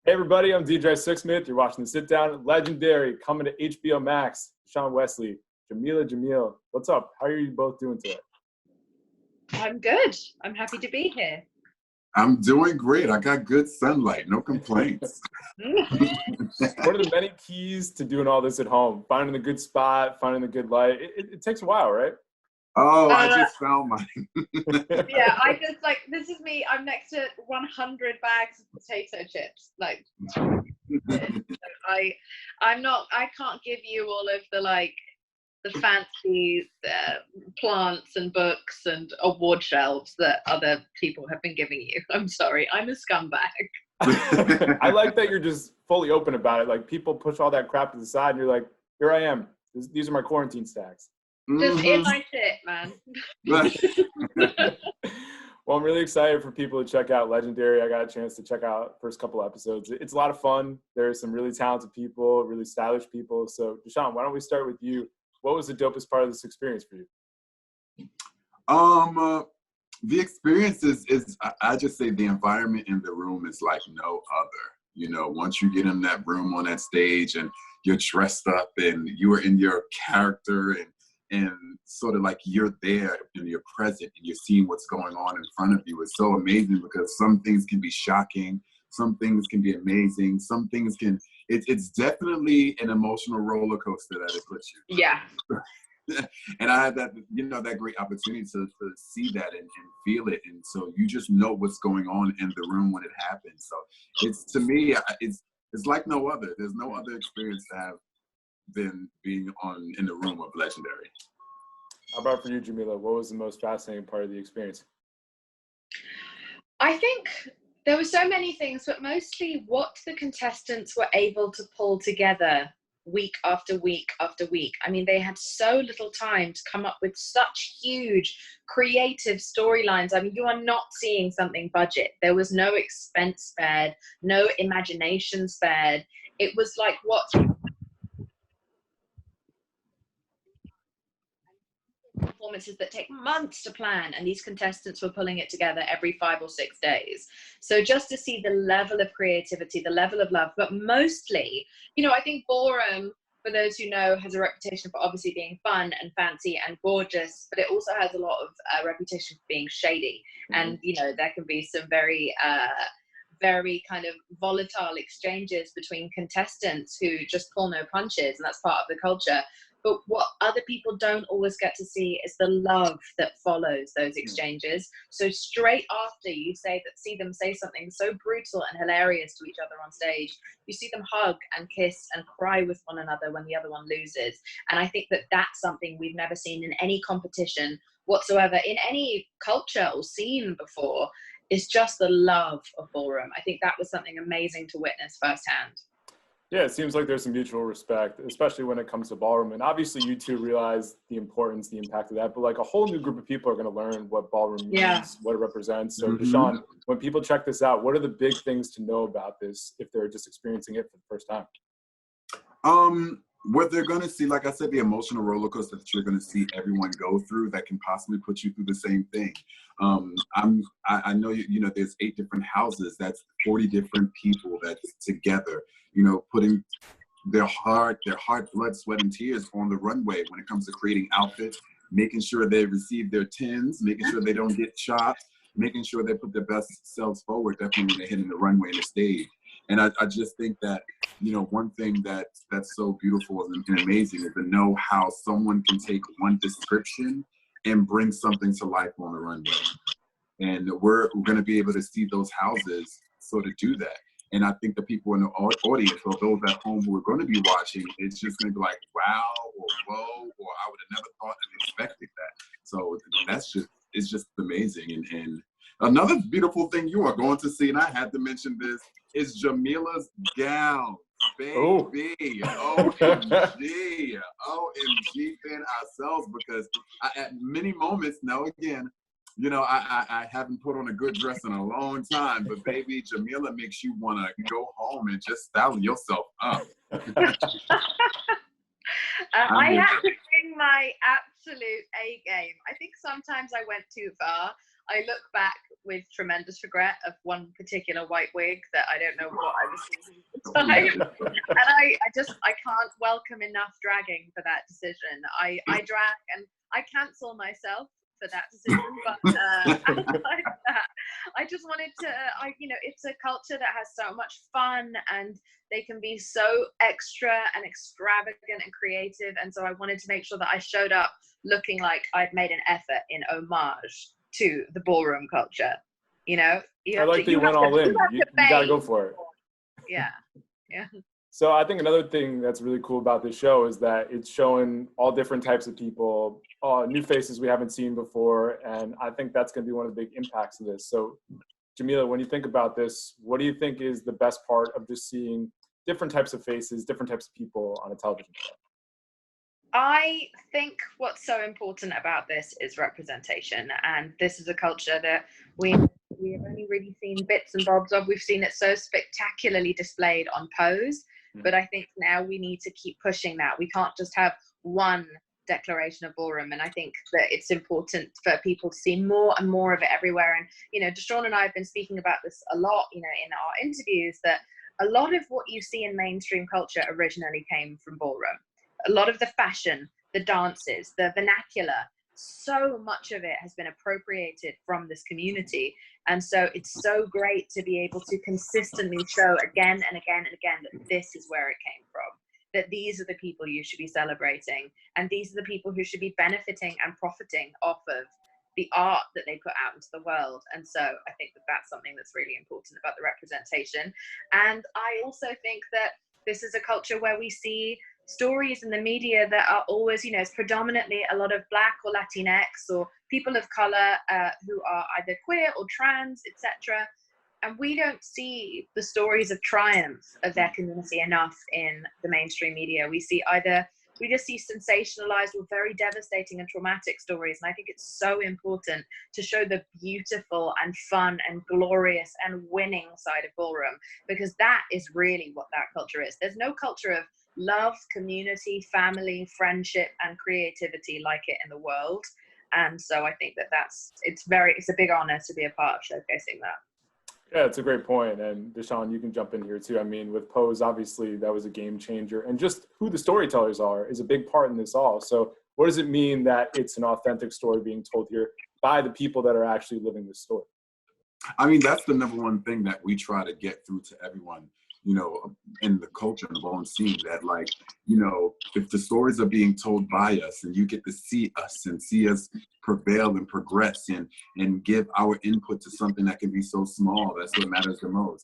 Hey everybody, I'm DJ Sixsmith. You're watching The Sit Down. Legendary, coming to HBO Max. Dashaun Wesley, Jameela Jamil. What's up? How are you both doing today? I'm good. I'm happy to be here. I'm doing great. I got good sunlight, no complaints. What are the many keys to doing all this at home? Finding the good spot, finding the good light. It takes a while, right? Oh, I just found mine. Yeah, this is me. I'm next to 100 bags of potato chips. I can't give you all of the fancy plants and books and award shelves that other people have been giving you. I'm sorry, I'm a scumbag. I like that you're just fully open about it. Like, people push all that crap to the side and you're like, here I am. These are my quarantine stacks. Just in my shit, man. Well, I'm really excited for people to check out Legendary. I got a chance to check out first couple episodes. It's a lot of fun. There's some really talented people, really stylish people. So, Dashaun, why don't we start with you? What was the dopest part of this experience for you? The experience is I just say the environment in the room is like no other. You know, once you get in that room on that stage and you're dressed up and you are in your character and sort of like you're there and you're present and you're seeing what's going on in front of you. It's so amazing because some things can be shocking, some things can be amazing, some things can, it's definitely an emotional roller coaster that it puts you. Yeah. And I had that, that great opportunity to see that and feel it. And so you just know what's going on in the room when it happens. So it's, to me, it's like no other. There's no other experience to have than being in the room of Legendary. How about for you, Jameela? What was the most fascinating part of the experience? I think there were so many things, but mostly what the contestants were able to pull together week after week after week. I mean, they had so little time to come up with such huge creative storylines. I mean, you are not seeing something budget. There was no expense spared, no imagination spared. It was like what performances that take months to plan, and these contestants were pulling it together every 5 or 6 days. So just to see the level of creativity, the level of love, but mostly, I think ballroom, for those who know, has a reputation for obviously being fun and fancy and gorgeous, but it also has a lot of reputation for being shady. And there can be some very kind of volatile exchanges between contestants who just pull no punches, and that's part of the culture. But what other people don't always get to see is the love that follows those exchanges. So straight after you see them say something so brutal and hilarious to each other on stage, you see them hug and kiss and cry with one another when the other one loses. And I think that that's something we've never seen in any competition whatsoever, in any culture or scene before. Is just the love of ballroom. I think that was something amazing to witness firsthand. Yeah, it seems like there's some mutual respect, especially when it comes to ballroom. And obviously you two realize the importance, the impact of that, but like a whole new group of people are going to learn what ballroom means, what it represents. So Dashaun, when people check this out, what are the big things to know about this if they're just experiencing it for the first time? What they're going to see, like I said, the emotional roller coaster that you're going to see everyone go through that can possibly put you through the same thing. I know, there's 8 different houses. That's 40 different people that's together, putting their heart, blood, sweat, and tears on the runway when it comes to creating outfits, making sure they receive their tins, making sure they don't get chopped, making sure they put their best selves forward, definitely when they're hitting the runway and the stage. And I just think that, one thing that's so beautiful and amazing is to know how someone can take one description and bring something to life on the runway. And we're going to be able to see those houses sort of do that. And I think the people in the audience, or those at home who are going to be watching, it's just going to be like, wow, or whoa, or I would have never thought and expected that. So it's just amazing. And another beautiful thing you are going to see, and I had to mention this, is Jameela's gown. Baby, OMG, fan ourselves, because at many moments, now again, I haven't put on a good dress in a long time, but baby, Jameela makes you want to go home and just style yourself up. I had to bring my absolute A game. I think sometimes I went too far. I look back with tremendous regret of one particular white wig that I don't know what I was thinking at the time. And I can't welcome enough dragging for that decision. I drag and I cancel myself for that decision, but outside of that, I just wanted to, it's a culture that has so much fun and they can be so extra and extravagant and creative. And so I wanted to make sure that I showed up looking like I'd made an effort in homage to the ballroom culture. I like that you went all in. You got to go for it. Yeah. Yeah. So I think another thing that's really cool about this show is that it's showing all different types of people, new faces we haven't seen before. And I think that's going to be one of the big impacts of this. So Jameela, when you think about this, what do you think is the best part of just seeing different types of faces, different types of people on a television show? I think what's so important about this is representation. And this is a culture that we have only really seen bits and bobs of. We've seen it so spectacularly displayed on Pose. But I think now we need to keep pushing that. We can't just have one declaration of ballroom. And I think that it's important for people to see more and more of it everywhere. And, Dashaun and I have been speaking about this a lot, in our interviews, that a lot of what you see in mainstream culture originally came from ballroom. A lot of the fashion, the dances, the vernacular, so much of it has been appropriated from this community. And so it's so great to be able to consistently show again and again and again that this is where it came from, that these are the people you should be celebrating, and these are the people who should be benefiting and profiting off of the art that they put out into the world. And so I think that that's something that's really important about the representation. And I also think that this is a culture where we see stories in the media that are always, it's predominantly a lot of Black or Latinx or people of color who are either queer or trans, etc. And we don't see the stories of triumph of their community enough in the mainstream media. We just see sensationalized or very devastating and traumatic stories. And I think it's so important to show the beautiful and fun and glorious and winning side of ballroom, because that is really what that culture is. There's no culture of love, community, family, friendship, and creativity like it in the world. And so I think that it's a big honor to be a part of showcasing that. Yeah, it's a great point. And Dashaun, you can jump in here too. I mean, with Pose, obviously that was a game changer, and just who the storytellers are is a big part in this all. So what does it mean that it's an authentic story being told here by the people that are actually living this story? I mean, that's the number one thing that we try to get through to everyone, in the culture and the ballroom scene, that if the stories are being told by us and you get to see us and see us prevail and progress and give our input to something that can be so small, that's what matters the most.